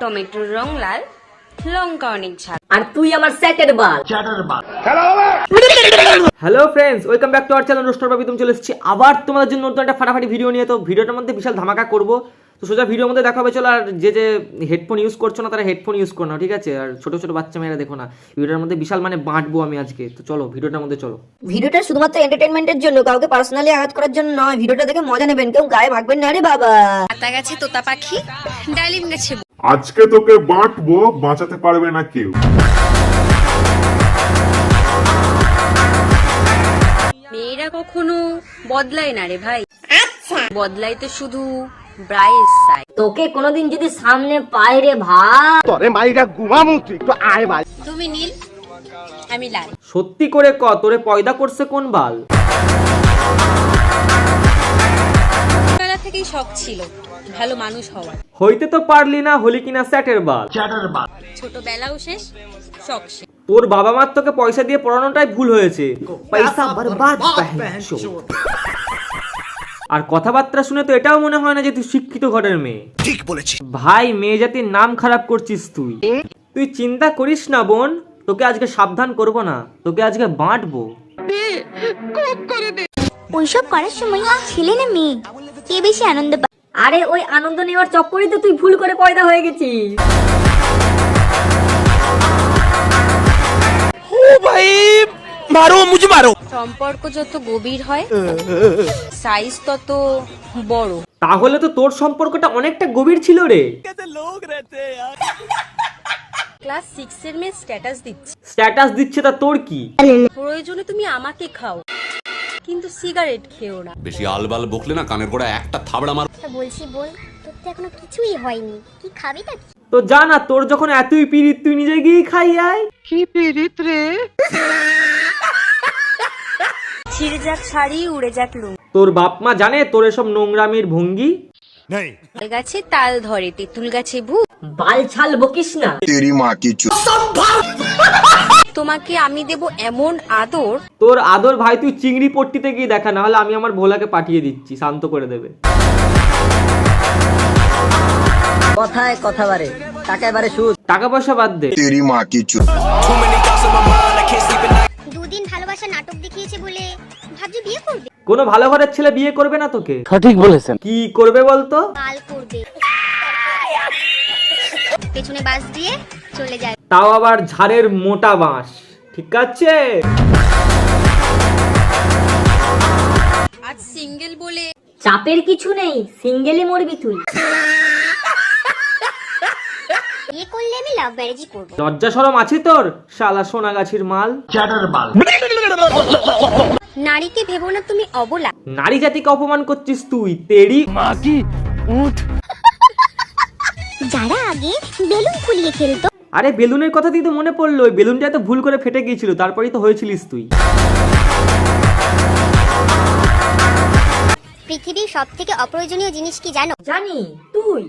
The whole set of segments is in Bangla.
টমেটোর রং লাল, লঙ্কা অনেক ঝাল। আর তুই আমার স্যাটের বাল। Hello friends, welcome back to our channel roaster Babi. তুমি চলে এসেছি আবার তোমাদের জন্য নতুন একটা ফাটাফাটি ভিডিও নিয়ে। তো ভিডিওটার মধ্যে বিশাল ধামাকা করবো, তো সোজা ভিডিওর মধ্যে দেখা হবে। চলো, আর যে হেডফোন ইউজ করছো না তারা হেডফোন ইউজ করো না, ঠিক আছে? আর ছোট ছোট বাচ্চা মেয়েরা দেখো না, ভিডিওটার মধ্যে বিশাল মানে বাঁটবো আমি আজকে। তো চলো ভিডিওটার মধ্যে চলো। ভিডিওটা শুধুমাত্র এন্টারটেইনমেন্টের জন্য, কাউকে পার্সোনালি আঘাত করার জন্য নয়। ভিডিওটা দেখে মজা নেবেন, কেউ গায়ে ভাগবেন না রে বাবা। পাতা গাছে তোতা পাখি, ডালিম গাছে আজকে তোকে বাঁটবো, বাঁচাতে পারবে না কেউ। মেয়েরা কখনো বদলায় না রে ভাই। বদলায় তো শুধু ব্রাইট সাইড। তোকে কোনোদিন যদি সামনে পাই রে ভাই, তোরে মাইরা ঘুমামু, তুই একটু আয় ভাই। তুমি নীল, আমি লাল। সত্যি করে ক, তোরে পয়দা করছে কোন বাল? ছোটবেলা থেকেই শখ ছিল ভালো মানুষ হওয়ার। হইতে তো পারলি না, হলি কিনা স্যাটের বাল। ছোটবেলাও শেষ, শখ শেষ। তোর বাবা মার তোকে পয়সা দিয়ে পড়ানোটাই ভুল হয়েছে। পয়সা বরবাদ আর কথাবার্তা শুনে তো এটাও মনে হয় না যে তুই শিক্ষিত ঘরের মেয়ে। ঠিক বলেছিস ভাই, মেয়ে জাতির নাম খারাপ করছিস তুই। তুই চিন্তা করিস না বোন, তোকে আজকে সাবধান করব না, তোকে আজকে বাঁটবো। ওইসব করার সময় ছেলে না মেয়ে কে বেশি আনন্দ পায়? আরে ওই আনন্দ নেওয়ার চক্করেই তো তুই ভুল করে পয়দা হয়ে গেছিস। সম্পর্ক যত গভীর হয়, সাইজ তত বড়। তাহলে তো তোর সম্পর্কটা অনেকটা গভীর ছিল রে। ক্লাস 6 এর মেয়ে স্ট্যাটাস দিচ্ছে, স্ট্যাটাস দিচ্ছে, তা তোর কি? প্রয়োজনে তুমি আমাকে খাও কিন্তু সিগারেট খেও না। বেশি আলবাল বকলে না কানের গোড়া একটা থাবড়া মার। বলছি বল, তোর তো এখনো কিছুই হয়নি, কি খাবি তা? তো জানা, তোর যখন এতই পিরিত তুই নিজে গিয়ে খাই আয়। ছিঁড়ে যাক শাড়ি, উড়ে যাক লুঙ্গি, তোর বাপ মা জানে তোর এসব নোংরামির ভঙ্গি? তাল গাছে তাল ধরে, তেঁতুল গাছে ভূত। বাল ছাল বকিস না। তোমাকে আমি দেব এমন আদর, তোর আদর ভাই তুই চিংড়ি পট্টিতে গিয়ে দেখা, না হলে আমি আমার ভোলাকে পাঠিয়ে দিচ্ছি, শান্ত করে দেবে। কথায় কথা বারে, টাকায় বারে সুদ। টাকা পয়সা বাদ দে। দুদিন ভালোবাসা নাটক দেখিয়েছে বলে ভাবছি বিয়ে করবে। কোনো ভালো ঘরের ছেলে বিয়ে করবে না তোকে। সঠিক বলেছেন। কি করবে বলতো? কাল করবে, পেছনে বাস দিয়ে চলে যায়। তাও আবার ঝাড়ের মোটা বাঁশ, ঠিক আছে? আজ সিঙ্গেল বলে চাপের কিছু নেই, সিঙ্গেলই মরবি তুই। বিয়ে করলে আমি লাভ ম্যারেজই করবো। লজ্জা শরম আছে তোর, শালা সোনাগাছির মাল। নারীকে ভেবো না তুমি অবলা। নারী জাতিকে অপমান করছিস তুই, তেরি। যারা আগে বেলুন ফুলিয়ে খেলতো, আরে বেলুনের কথা দিয়ে তো মনে পড়লো, ওই বেলুনটা তো ভুল করে ফেটে গিয়েছিল, তারপরেই তো হয়েছিলিস তুই। পৃথিবীর সব থেকে অপ্রয়োজনীয় জিনিস কি জানো? জানি, তুই।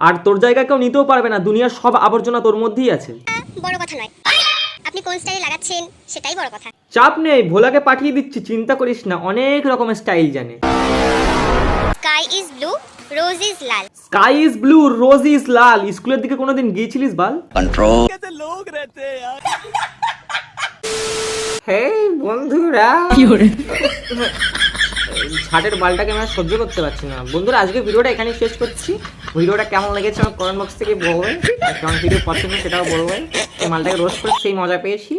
আর তোর জায়গা কেউ নিতেও পারবে না, দুনিয়ার সব আবর্জনা তোর মধ্যেই আছে। বড় কথা নয়, আপনি কোন স্টাইলে লাগাচ্ছেন সেটাই বড় কথা। চাপ নেই, ভোলাকে পাঠিয়ে দিচ্ছি, চিন্তা করিস না, অনেক রকমের স্টাইল জানে। Sky is blue, rose is লাল। Sky is blue, rose is লাল। স্কুলের দিকে কোনোদিন গিয়েছিলিস বাল? হে বন্ধুরা, ছাটের বালটাকে আমি আর সহ্য করতে পারছি না। বন্ধুরা, আজকে ভিডিওটা এখানে শেষ করছি। ভিডিওটা কেমন লেগেছে আমার কমেন্ট বক্স থেকে বলবে, কেমন ভিডিও পছন্দ সেটাও বলবে। এই মালটাকে রোস্ট করে সেই মজা পেয়েছি।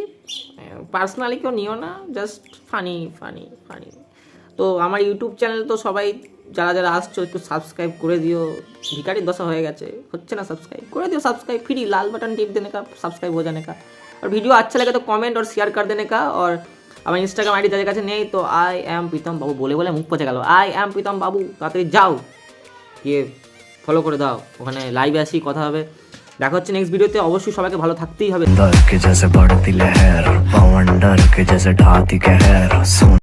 পার্সোনালি কেউ নিও না, জাস্ট ফানি ফানি ফানি। তো আমার ইউটিউব চ্যানেল তো সবাই যারা যারা আসছো একটু সাবস্ক্রাইব করে দিও। ভিখারির দশা হয়ে গেছে, হচ্ছে না সাবস্ক্রাইব করে दियो। सब्सक्राइब फ्री, लाल बटन टिप देने का, सब्सक्राइब हो जाने का। और वीडियो अच्छा लगे तो कमेंट और शेयर कर देने का। और আমার ইনস্টাগ্রাম আইডি যাদের কাছে নেই তো আই এম প্রীতম বাবু বলে বলে মুখ পচে গেল। আই এম প্রীতম বাবু, তাড়াতাড়ি যাও গিয়ে ফলো করে দাও, ওখানে লাইভে আসি, কথা হবে। দেখা হচ্ছে নেক্সট ভিডিওতে। অবশ্যই সবাইকে ভালো থাকতেই হবে। के जैसे बढ़ती लहर, पवन डर के जैसे ढाती कहर।